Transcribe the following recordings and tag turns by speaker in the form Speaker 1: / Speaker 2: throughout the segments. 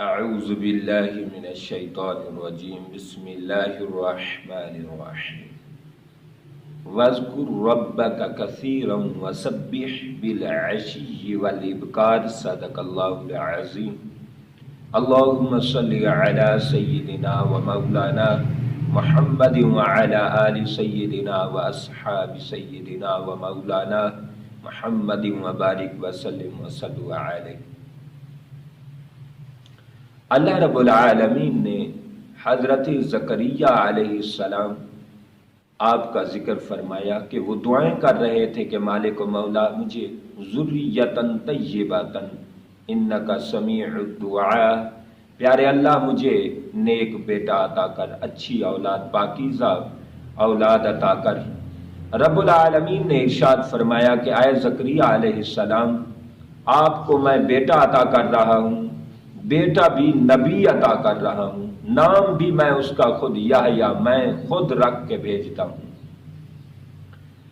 Speaker 1: اعوذ باللہ من الشیطان الرجیم بسم اللہ الرحمن الرحیم واذکر ربک کثیرا وسبح بالعشی والابکار صدق اللہ العظیم اللہم صلی علی سیدنا و مولانا محمد وعلی آل سیدنا و اصحاب سیدنا و مولانا محمد وبارک وسلم وصلوا علیہ۔ اللہ رب العالمین نے حضرت زکریا علیہ السلام آپ کا ذکر فرمایا کہ وہ دعائیں کر رہے تھے کہ مالک و مولا مجھے ذریۃً طیبۃً انک سمیع الدعاء، پیارے اللہ مجھے نیک بیٹا عطا کر، اچھی اولاد، پاکیزہ اولاد عطا کر۔ رب العالمین نے ارشاد فرمایا کہ اے زکریا علیہ السلام آپ کو میں بیٹا عطا کر رہا ہوں، بیٹا بھی نبی عطا کر رہا ہوں، نام بھی میں اس کا خود یحییٰ میں خود رکھ کے بھیجتا ہوں۔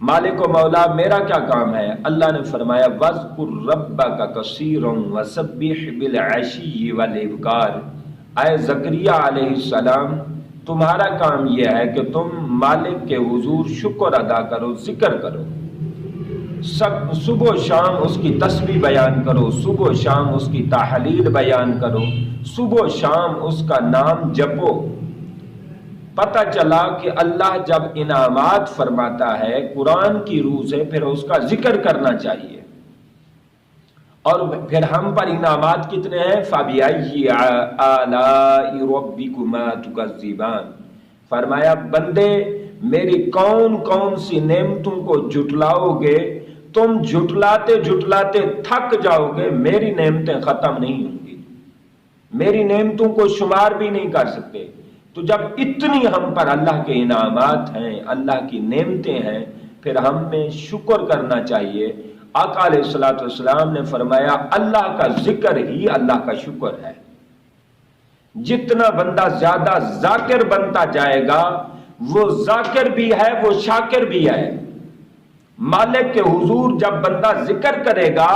Speaker 1: مالک و مولا میرا کیا کام ہے؟ اللہ نے فرمایا وَاذْكُرْ رَبَّكَ كَثِيرًا وَسَبِّحْ بِالْعَشِيِّ وَالْإِبْكَارِ۔ اے زکریا علیہ السلام تمہارا کام یہ ہے کہ تم مالک کے حضور شکر ادا کرو، ذکر کرو، صبح و شام اس کی تسبیح بیان کرو، صبح و شام اس کی تحلیل بیان کرو، صبح و شام اس کا نام جپو۔ پتہ چلا کہ اللہ جب انعامات فرماتا ہے قرآن کی روح سے پھر اس کا ذکر کرنا چاہیے۔ اور پھر ہم پر انعامات کتنے ہیں؟ فَبِأَيِّ آلَاءِ رَبِّكُمَا تُكَذِّبَانِ، فرمایا بندے میری کون کون سی نعمتوں کو جھٹلاؤ گے؟ تم جھٹلاتے جھٹلاتے تھک جاؤ گے، میری نعمتیں ختم نہیں ہوں گی، میری نعمتوں کو شمار بھی نہیں کر سکتے۔ تو جب اتنی ہم پر اللہ کے انعامات ہیں، اللہ کی نعمتیں ہیں، پھر ہم میں شکر کرنا چاہیے۔ آقا علیہ الصلوۃ والسلام نے فرمایا اللہ کا ذکر ہی اللہ کا شکر ہے۔ جتنا بندہ زیادہ ذاکر بنتا جائے گا وہ ذاکر بھی ہے، وہ شاکر بھی ہے۔ مالک کے حضور جب بندہ ذکر کرے گا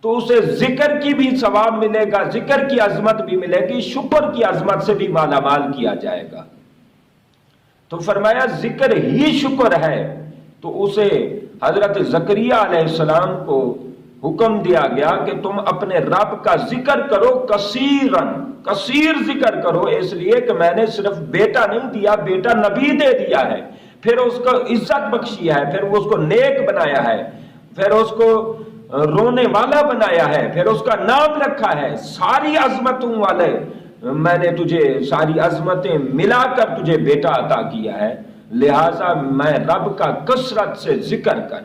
Speaker 1: تو اسے ذکر کی بھی ثواب ملے گا، ذکر کی عظمت بھی ملے گی، شکر کی عظمت سے بھی مالا مال کیا جائے گا۔ تو فرمایا ذکر ہی شکر ہے، تو اسے حضرت زکریا علیہ السلام کو حکم دیا گیا کہ تم اپنے رب کا ذکر کرو، کثیر ذکر کرو، اس لیے کہ میں نے صرف بیٹا نہیں دیا، بیٹا نبی دے دیا ہے، پھر اس کو عزت بخشی ہے، پھر اس کو نیک بنایا ہے، پھر اس کو رونے والا بنایا ہے، پھر اس کا نام رکھا ہے ساری عظمتوں والے، میں نے تجھے ساری عظمتیں ملا کر تجھے بیٹا عطا کیا ہے، لہٰذا میں رب کا کثرت سے ذکر کر،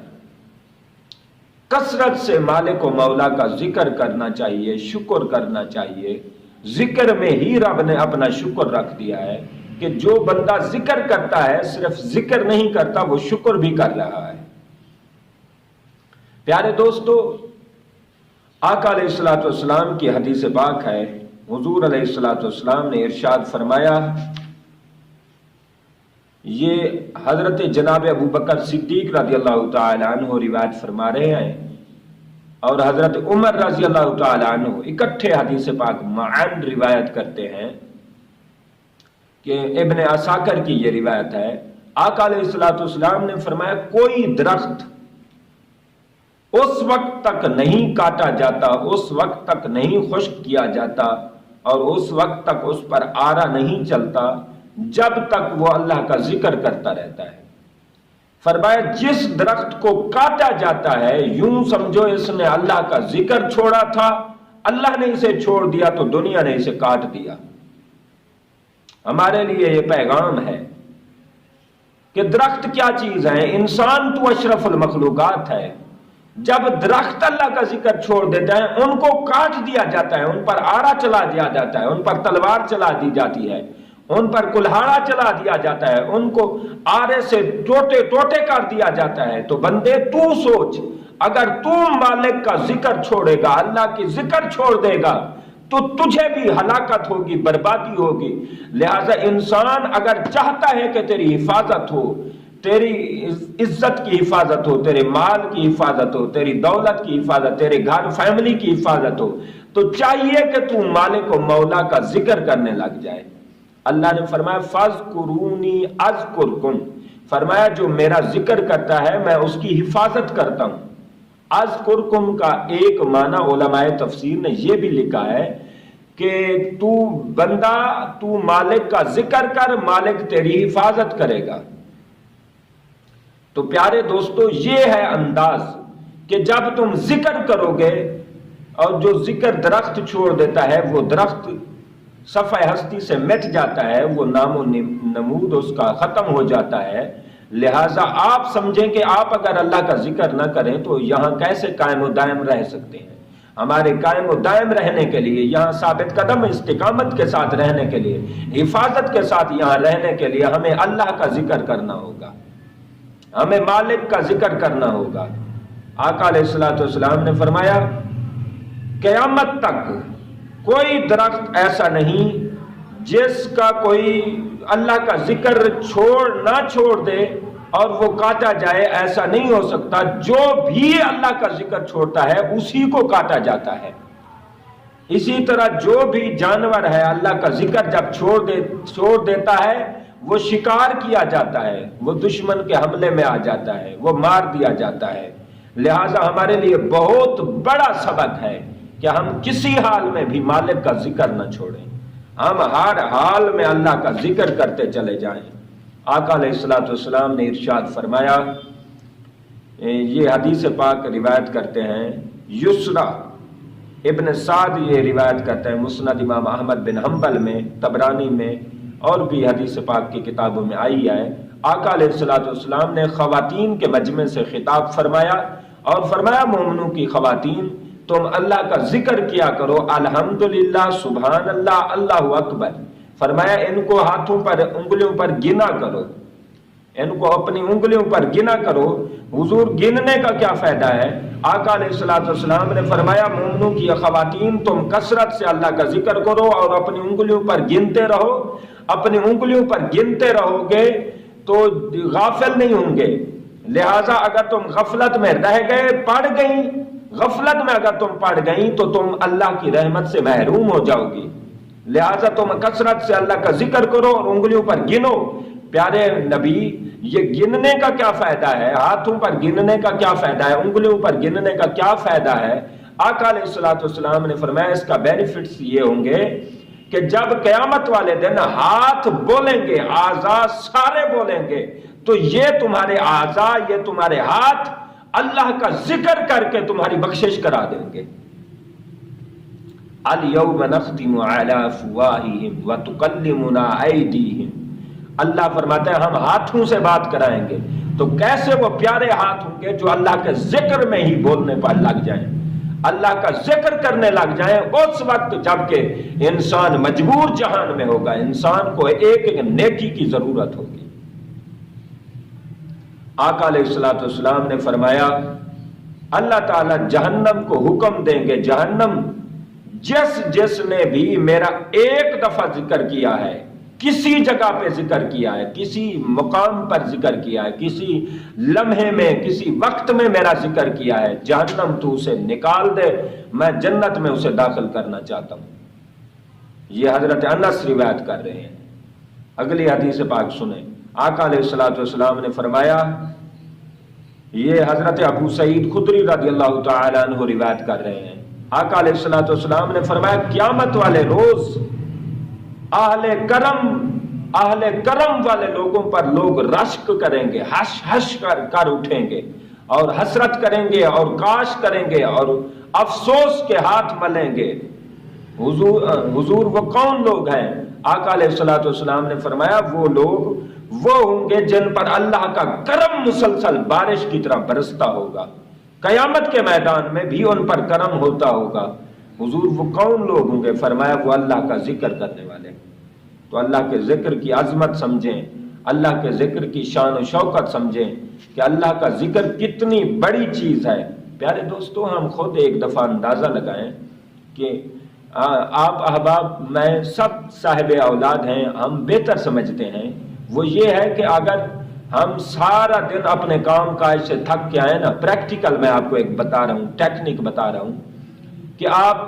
Speaker 1: کثرت سے مالک و مولا کا ذکر کرنا چاہیے، شکر کرنا چاہیے۔ ذکر میں ہی رب نے اپنا شکر رکھ دیا ہے کہ جو بندہ ذکر کرتا ہے صرف ذکر نہیں کرتا، وہ شکر بھی کر رہا ہے۔ پیارے دوستو، آقا علیہ الصلوۃ والسلام کی حدیث پاک ہے، حضور علیہ الصلوۃ والسلام نے ارشاد فرمایا، یہ حضرت جناب ابو بکر صدیق رضی اللہ تعالی عنہ روایت فرما رہے ہیں اور حضرت عمر رضی اللہ تعالی عنہ اکٹھے حدیث پاک معاً روایت کرتے ہیں کہ ابن عساکر کی یہ روایت ہے، آقا علیہ الصلوۃ والسلام نے فرمایا کوئی درخت اس وقت تک نہیں کاٹا جاتا، اس وقت تک نہیں خشک کیا جاتا اور اس وقت تک اس پر آرا نہیں چلتا جب تک وہ اللہ کا ذکر کرتا رہتا ہے۔ فرمایا جس درخت کو کاٹا جاتا ہے یوں سمجھو اس نے اللہ کا ذکر چھوڑا تھا، اللہ نے اسے چھوڑ دیا تو دنیا نے اسے کاٹ دیا۔ ہمارے لیے یہ پیغام ہے کہ درخت کیا چیز ہے، انسان تو اشرف المخلوقات ہے۔ جب درخت اللہ کا ذکر چھوڑ دیتا ہے ان کو کاٹ دیا جاتا ہے، ان پر آرا چلا دیا جاتا ہے، ان پر تلوار چلا دی جاتی ہے، ان پر کلہاڑا چلا دیا جاتا ہے، ان کو آرے سے ٹوٹے ٹوٹے کر دیا جاتا ہے۔ تو بندے تو سوچ، اگر تو مالک کا ذکر چھوڑے گا، اللہ کی ذکر چھوڑ دے گا تو تجھے بھی ہلاکت ہوگی، بربادی ہوگی۔ لہٰذا انسان اگر چاہتا ہے کہ تیری حفاظت ہو، تیری عزت کی حفاظت ہو، تیرے مال کی حفاظت ہو، تیری دولت کی حفاظت، تیرے گھر فیملی کی حفاظت ہو، تو چاہیے کہ تو مالک و مولا کا ذکر کرنے لگ جائے۔ اللہ نے فرمایا فَاذْكُرُونِي أَذْكُرْكُمْ، فرمایا جو میرا ذکر کرتا ہے میں اس کی حفاظت کرتا ہوں۔ اذکرکم کا ایک معنی علماء تفسیر نے یہ بھی لکھا ہے کہ تو بندہ، تو مالک کا ذکر کر، مالک تیری حفاظت کرے گا۔ تو پیارے دوستو یہ ہے انداز کہ جب تم ذکر کرو گے، اور جو ذکر درخت چھوڑ دیتا ہے وہ درخت صفحہ ہستی سے مٹ جاتا ہے، وہ نام و نمود اس کا ختم ہو جاتا ہے۔ لہٰذا آپ سمجھیں کہ آپ اگر اللہ کا ذکر نہ کریں تو یہاں کیسے قائم و دائم رہ سکتے ہیں؟ ہمارے قائم و دائم رہنے کے لیے، یہاں ثابت قدم استقامت کے ساتھ رہنے کے لیے، حفاظت کے ساتھ یہاں رہنے کے لیے ہمیں اللہ کا ذکر کرنا ہوگا، ہمیں مالک کا ذکر کرنا ہوگا۔ آقا علیہ الصلوۃ والسلام نے فرمایا قیامت تک کوئی درخت ایسا نہیں جس کا کوئی اللہ کا ذکر نہ چھوڑ دے اور وہ کاٹا جائے، ایسا نہیں ہو سکتا۔ جو بھی اللہ کا ذکر چھوڑتا ہے اسی کو کاٹا جاتا ہے۔ اسی طرح جو بھی جانور ہے اللہ کا ذکر جب چھوڑ دیتا ہے وہ شکار کیا جاتا ہے، وہ دشمن کے حملے میں آ جاتا ہے، وہ مار دیا جاتا ہے۔ لہٰذا ہمارے لیے بہت بڑا سبق ہے کہ ہم کسی حال میں بھی مالک کا ذکر نہ چھوڑیں، ہم ہر حال میں اللہ کا ذکر کرتے چلے جائیں۔ آقا علیہ الصلوۃ والسلام نے ارشاد فرمایا، یہ حدیث پاک روایت کرتے ہیں یسرا ابن سعد، یہ روایت کرتے ہیں مسند امام احمد بن حنبل میں، طبرانی میں، اور بھی حدیث پاک کی کتابوں میں آئی ہے۔ آقا علیہ الصلوۃ والسلام نے خواتین کے مجمع سے خطاب فرمایا اور فرمایا مومنوں کی خواتین تم اللہ کا ذکر کیا کرو، الحمدللہ، سبحان اللہ، اللہ اکبر۔ فرمایا ان کو ہاتھوں پر، انگلیوں پر گنا کرو، ان کو اپنی انگلیوں پر گنا کرو۔ حضور گننے کا کیا فائدہ ہے؟ آقا علیہ الصلوۃ والسلام نے فرمایا مومنوں کی خواتین تم کثرت سے اللہ کا ذکر کرو اور اپنی انگلیوں پر گنتے رہو۔ اپنی انگلیوں پر گنتے رہو گے تو غافل نہیں ہوں گے۔ لہٰذا اگر تم غفلت میں رہ گئے، پڑ گئیں، غفلت میں اگر تم پڑ گئیں تو تم اللہ کی رحمت سے محروم ہو جاؤ گی۔ لہٰذا تم کثرت سے اللہ کا ذکر کرو اور انگلیوں پر گنو۔ پیارے نبی، یہ گننے کا کیا فائدہ ہے؟ ہاتھوں پر گننے کا کیا فائدہ ہے؟ انگلیوں پر گننے کا کیا فائدہ ہے؟ آقا علیہ الصلوۃ والسلام نے فرمایا اس کا بینیفٹس یہ ہوں گے کہ جب قیامت والے دن ہاتھ بولیں گے، اعضاء سارے بولیں گے، تو یہ تمہارے اعضاء، یہ تمہارے ہاتھ اللہ کا ذکر کر کے تمہاری بخشش کرا دیں گے۔ اليوم نختم علی افواہہم وتکلمنا ایدیہم، اللہ فرماتا ہے ہم ہاتھوں سے بات کرائیں گے۔ تو کیسے وہ پیارے ہاتھ ہوں گے جو اللہ کے ذکر میں ہی بولنے پر لگ جائیں، اللہ کا ذکر کرنے لگ جائیں اس وقت جب کہ انسان مجبور جہان میں ہوگا، انسان کو ایک ایک نیکی کی ضرورت ہوگی۔ آقا علیہ الصلوۃ والسلام نے فرمایا اللہ تعالیٰ جہنم کو حکم دیں گے، جہنم جس نے بھی میرا ایک دفعہ ذکر کیا ہے، کسی جگہ پہ ذکر کیا ہے، کسی مقام پر ذکر کیا ہے، کسی لمحے میں، کسی وقت میں میرا ذکر کیا ہے، جہنم تو اسے نکال دے، میں جنت میں اسے داخل کرنا چاہتا ہوں۔ یہ حضرت انس روایت کر رہے ہیں۔ اگلی حدیث پاک سنیں۔ آقا علیہ الصلوۃ والسلام نے فرمایا، یہ حضرت ابو سعید خدری رضی اللہ تعالی عنہ روایت کر رہے ہیں۔ آقا علیہ الصلوۃ والسلام نے فرمایا قیامت والے روز اہل کرم والے لوگوں پر لوگ رشک کریں گے، ہش ہش کر اٹھیں گے اور حسرت کریں گے اور کاش کریں گے اور افسوس کے ہاتھ ملیں گے۔ حضور وہ کون لوگ ہیں؟ آقا علیہ الصلوۃ والسلام نے فرمایا وہ لوگ وہ ہوں گے جن پر اللہ کا کرم مسلسل بارش کی طرح برستا ہوگا، قیامت کے میدان میں بھی ان پر کرم ہوتا ہوگا۔ حضور وہ کون لوگ ہوں گے؟ فرمایا وہ اللہ کا ذکر کرنے والے۔ تو اللہ کے ذکر کی عظمت سمجھیں، اللہ کے ذکر کی شان و شوکت سمجھیں کہ اللہ کا ذکر کتنی بڑی چیز ہے۔ پیارے دوستو، ہم خود ایک دفعہ اندازہ لگائیں کہ آپ احباب، میں سب صاحب اولاد ہیں، ہم بہتر سمجھتے ہیں۔ وہ یہ ہے کہ اگر ہم سارا دن اپنے کام کاج سے تھک کے آئے نا، پریکٹیکل میں آپ کو ایک بتا رہا ہوں، ٹیکنیک بتا رہا ہوں کہ آپ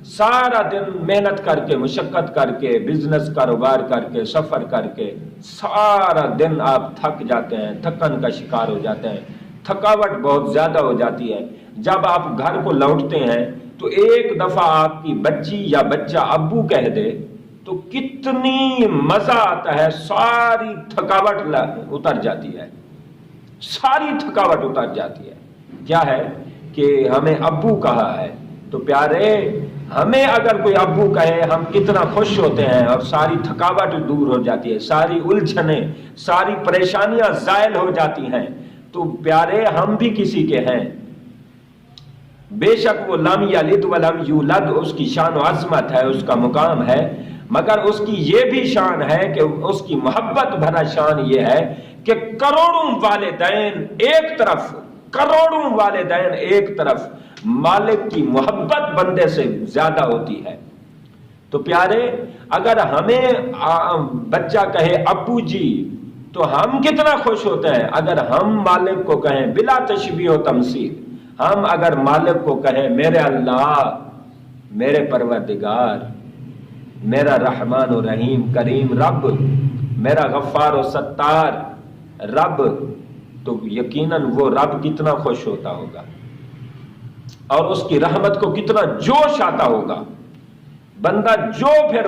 Speaker 1: سارا دن محنت کر کے، مشقت کر کے، بزنس کاروبار کر کے، سفر کر کے سارا دن آپ تھک جاتے ہیں، تھکن کا شکار ہو جاتے ہیں، تھکاوٹ بہت زیادہ ہو جاتی ہے۔ جب آپ گھر کو لوٹتے ہیں تو ایک دفعہ آپ کی بچی یا بچہ ابو کہہ دے تو کتنی مزہ آتا ہے، ساری تھکاوٹ اتر جاتی ہے، ساری تھکاوٹ اتر جاتی ہے۔ کیا ہے کہ ہمیں ابو کہا ہے، تو پیارے ہمیں اگر کوئی ابو کہے ہم کتنا خوش ہوتے ہیں اور ساری تھکاوٹ دور ہو جاتی ہے، ساری الجھنیں، ساری پریشانیاں زائل ہو جاتی ہیں۔ تو پیارے ہم بھی کسی کے ہیں، بے شک وہ لم یلد ولم یولد، اس کی شان و عظمت ہے، اس کا مقام ہے، مگر اس کی یہ بھی شان ہے کہ اس کی محبت بھرا شان یہ ہے کہ کروڑوں والدین ایک طرف، کروڑوں والدین ایک طرف، مالک کی محبت بندے سے زیادہ ہوتی ہے۔ تو پیارے اگر ہمیں بچہ کہے ابو جی تو ہم کتنا خوش ہوتے ہیں۔ اگر ہم مالک کو کہیں بلا تشبیہ و تمثیل، ہم اگر مالک کو کہیں میرے اللہ، میرے پروردگار، میرا رحمان و رحیم کریم رب، میرا غفار و ستار رب، تو یقیناً وہ رب کتنا خوش ہوتا ہوگا اور اس کی رحمت کو کتنا جوش آتا ہوگا۔ بندہ جو پھر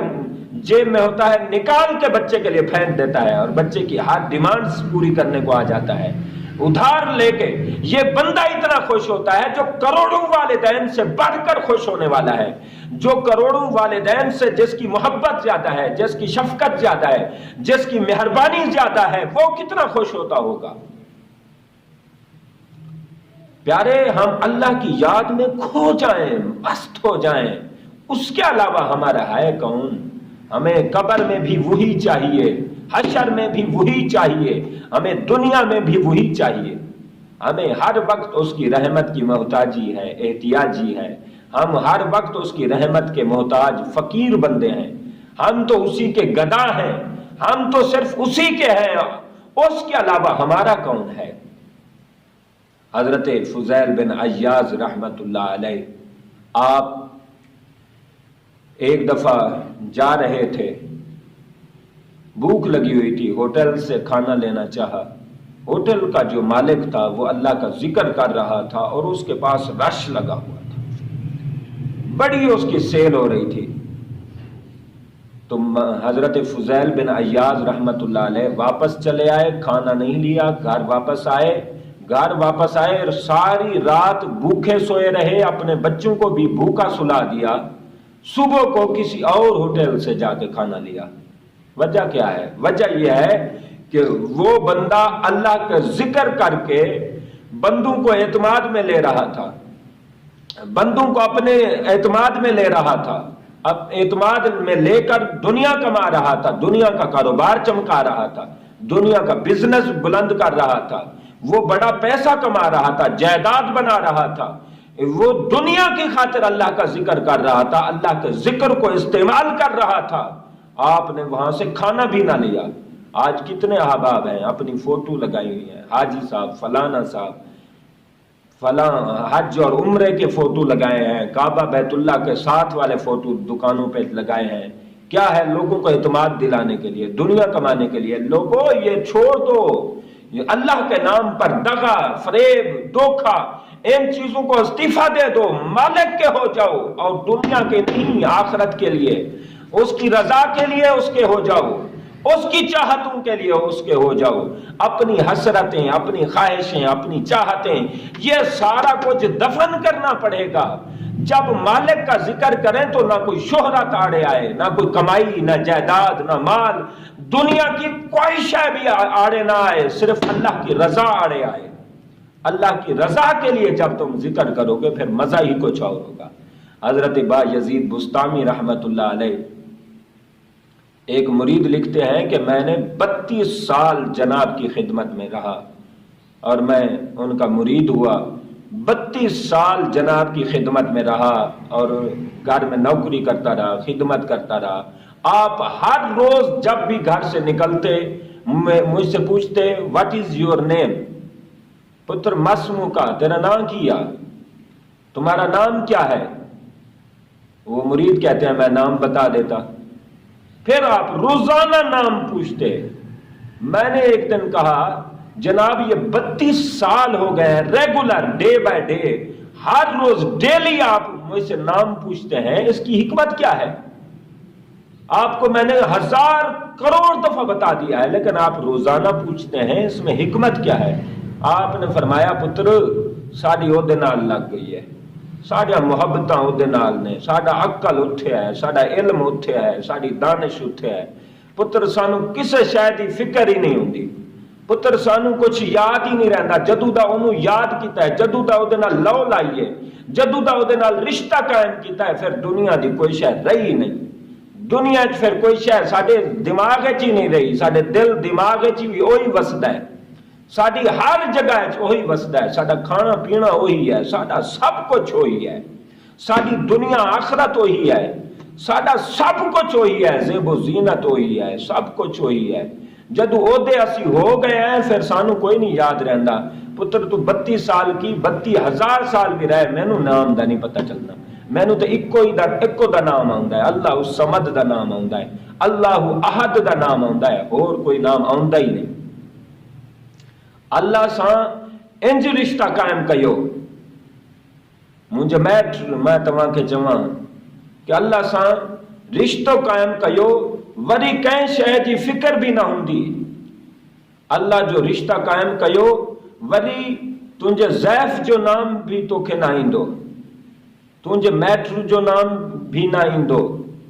Speaker 1: جیب میں ہوتا ہے نکال کے بچے کے لیے پھینک دیتا ہے اور بچے کی ہر ڈیمانڈز پوری کرنے کو آ جاتا ہے ادھار لے کے۔ یہ بندہ اتنا خوش ہوتا ہے جو کروڑوں والدین سے بڑھ کر خوش ہونے والا ہے، جو کروڑوں والدین سے جس کی محبت زیادہ ہے، جس کی شفقت زیادہ ہے، جس کی مہربانی زیادہ ہے، وہ کتنا خوش ہوتا ہوگا۔ پیارے ہم اللہ کی یاد میں کھو جائیں، مست ہو جائیں، اس کے علاوہ ہمارا ہے کون؟ ہمیں قبر میں بھی وہی چاہیے، حشر میں بھی وہی چاہیے، ہمیں دنیا میں بھی وہی چاہیے۔ ہمیں ہر وقت اس کی رحمت کی محتاجی ہے، احتیاجی ہے، ہم ہر وقت اس کی رحمت کے محتاج فقیر بندے ہیں۔ ہم تو اسی کے گدا ہیں، ہم تو صرف اسی کے ہیں، اس کے علاوہ ہمارا کون ہے؟ حضرت فضیل بن عیاض رحمت اللہ علیہ، آپ ایک دفعہ جا رہے تھے، بھوک لگی ہوئی تھی، ہوٹل سے کھانا لینا چاہا۔ ہوٹل کا جو مالک تھا وہ اللہ کا ذکر کر رہا تھا اور اس کے پاس رش لگا ہوا تھا، بڑی اس کی سیل ہو رہی تھی۔ تو حضرت فضیل بن عیاض رحمت اللہ علیہ واپس چلے آئے، کھانا نہیں لیا، گھر واپس آئے اور ساری رات بھوکے سوئے رہے، اپنے بچوں کو بھی بھوکا سلا دیا، صبح کو کسی اور ہوٹل سے جا کے کھانا لیا۔ وجہ کیا ہے؟ وجہ یہ ہے کہ وہ بندہ اللہ کا ذکر کر کے بندوں کو اعتماد میں لے رہا تھا، بندوں کو اپنے اعتماد میں لے رہا تھا، اب اعتماد میں لے کر دنیا کما رہا تھا، دنیا کا کاروبار چمکا رہا تھا، دنیا کا بزنس بلند کر رہا تھا، وہ بڑا پیسہ کما رہا تھا، جائیداد بنا رہا تھا، وہ دنیا کی خاطر اللہ کا ذکر کر رہا تھا، اللہ کے ذکر کو استعمال کر رہا تھا۔ آپ نے وہاں سے کھانا بھی نہ لیا۔ آج کتنے احباب ہیں اپنی فوٹو لگائی ہوئی ہیں، حاجی صاحب، فلانا صاحب، فلاں حج اور عمرے کے فوٹو لگائے ہیں، کعبہ بیت اللہ کے ساتھ والے فوٹو دکانوں پہ لگائے ہیں۔ کیا ہے؟ لوگوں کو اعتماد دلانے کے لیے، دنیا کمانے کے لیے۔ لوگوں یہ چھوڑ دو، اللہ کے نام پر دغا، فریب، دھوکہ، ان چیزوں کو استعفیٰ دے دو، مالک کے ہو جاؤ اور دنیا کے نہیں، آخرت کے لیے، اس کی رضا کے لیے اس کے ہو جاؤ، اس کی چاہتوں کے لیے اس کے ہو جاؤ۔ اپنی حسرتیں، اپنی خواہشیں، اپنی چاہتیں، یہ سارا کچھ دفن کرنا پڑے گا۔ جب مالک کا ذکر کریں تو نہ کوئی شہرت آڑے آئے، نہ کوئی کمائی، نہ جائیداد، نہ مال، دنیا کی کوئی شے بھی آڑے نہ آئے، صرف اللہ کی رضا آڑے آئے۔ اللہ کی رضا کے لیے جب تم ذکر کرو گے پھر مزہ ہی کچھ اور ہوگا۔ حضرت با یزید بستامی رحمت اللہ علیہ ایک مرید لکھتے ہیں کہ میں نے 32 سال جناب کی خدمت میں رہا اور میں ان کا مرید ہوا، 32 سال جناب کی خدمت میں رہا اور گھر میں نوکری کرتا رہا، خدمت کرتا رہا۔ آپ ہر روز جب بھی گھر سے نکلتے مجھ سے پوچھتے واٹ از یور نیم، پتر مسمو کا، تیرا نام کیا، تمہارا نام کیا ہے؟ وہ مرید کہتے ہیں میں نام بتا دیتا۔ پھر آپ روزانہ نام پوچھتے۔ میں نے ایک دن کہا جناب یہ 32 سال ہو گئے ہیں، ریگولر ڈے بائی ڈے ہر روز ڈیلی آپ مجھ سے نام پوچھتے ہیں، اس کی حکمت کیا ہے؟ آپ کو میں نے 1000 کروڑ دفعہ بتا دیا ہے، لیکن آپ روزانہ پوچھتے ہیں، اس میں حکمت کیا ہے؟ آپ نے فرمایا پتر ساڈی اودے نال لگ گئی ہے، ساڈا محبتاں اودے نال نے، ساڈا عقل اٹھیا ہے، ساڈا علم اٹھیا ہے، ساڈی دانش اٹھیا ہے۔ پتر سانو کسے شے دی فکر ہی نہیں ہوندی، پتر سانو کچھ یاد ہی نہیں رہندا، جدوں دا اونوں یاد کیتا ہے، جدوں دا اودے نال لو لائی ہے، جدوں دا اودے نال رشتہ قائم کیتا ہے، پھر دنیا دی کوئی شے رہی نہیں، دنیا چ پھر کوئی شے ساڈے دماغ چ ہی نہیں رہی، ساڈے دل دماغ چ بھی وہی وسدا ہے، ساڈی ہر جگہ وہی وسدا ہے، ساڈا کھانا پینا وہی ہے، ساڈا سب کچھ وہی ہے، ساڈی دنیا آخرت وہی ہے، ساڈا سب کچھ وہی ہے، زیب و زینت وہی ہے، سب کچھ وہی ہے۔ جدو عہدے اسی ہو گئے ہیں پھر سانو کوئی نہیں یاد رہندا۔ پتر تو 32 سال کی 32,000 سال بھی رہے، مینوں نام دا نہیں پتہ چلنا، مینوں تو اکو دا نام آندا ہے، اللہ الصمد دا نام آندا ہے، اللہ احد دا نام آندا ہے، اور کوئی نام آندا ہی نہیں۔ اللہ ساں انج رشتہ قائم کیو، مجھے میں تواں کے چواں کہ اللہ ساں رشتہ قائم کیو، وری کہیں شے جی فکر بھی نہ ہوندی۔ اللہ جو رشتہ قائم کیو وری تنجے ضیف جو نام بھی توکے نہ ایندو، تنجے میٹر جو نام بھی نہ ایندو،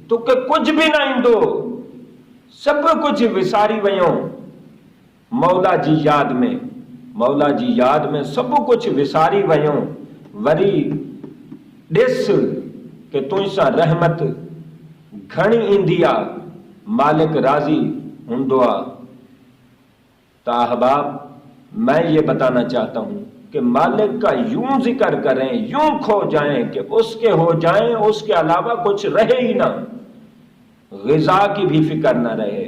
Speaker 1: تو کہ کچھ بھی نہ ایندو، سب کچھ وساری ویوں مولا جی یاد میں، مولا جی یاد میں سب کچھ وساری ویوں، وری ڈس کہ تجھ رحمت گھنی ایندیا، مالک راضی ہندوا۔ تا احباب میں یہ بتانا چاہتا ہوں کہ مالک کا یوں ذکر کریں، یوں کھو جائیں کہ اس کے ہو جائیں، اس کے علاوہ کچھ رہے ہی نہ، غذا کی بھی فکر نہ رہے۔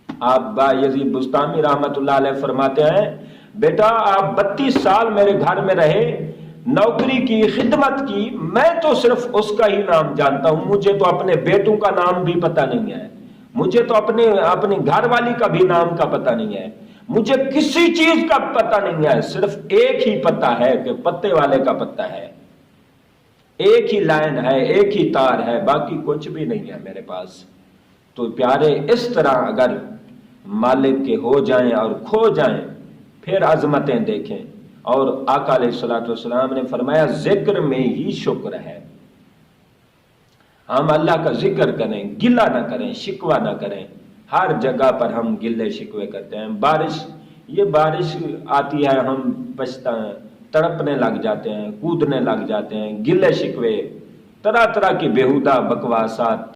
Speaker 1: آپ با یزید بستامی رحمت اللہ علیہ فرماتے ہیں بیٹا آپ 32 سال میرے گھر میں رہے، نوکری کی، خدمت کی، میں تو صرف اس کا ہی نام جانتا ہوں، مجھے تو اپنے بیٹوں کا نام بھی پتہ نہیں ہے، مجھے تو اپنی گھر والی کا بھی نام کا پتہ نہیں ہے، مجھے کسی چیز کا پتہ نہیں ہے، صرف ایک ہی پتہ ہے کہ پتے والے کا پتہ ہے، ایک ہی لائن ہے، ایک ہی تار ہے، باقی کچھ بھی نہیں ہے میرے پاس۔ تو پیارے اس طرح اگر مالک کے ہو جائیں اور کھو جائیں پھر عظمتیں دیکھیں۔ اور آقا علیہ الصلوۃ والسلام نے فرمایا ذکر میں ہی شکر ہے، ہم اللہ کا ذکر کریں، گلہ نہ کریں، شکوہ نہ کریں۔ ہر جگہ پر ہم گلے شکوے کرتے ہیں، بارش آتی ہے ہم تڑپنے لگ جاتے ہیں، کودنے لگ جاتے ہیں، گلے شکوے، طرح طرح کی بیہودہ بکواسات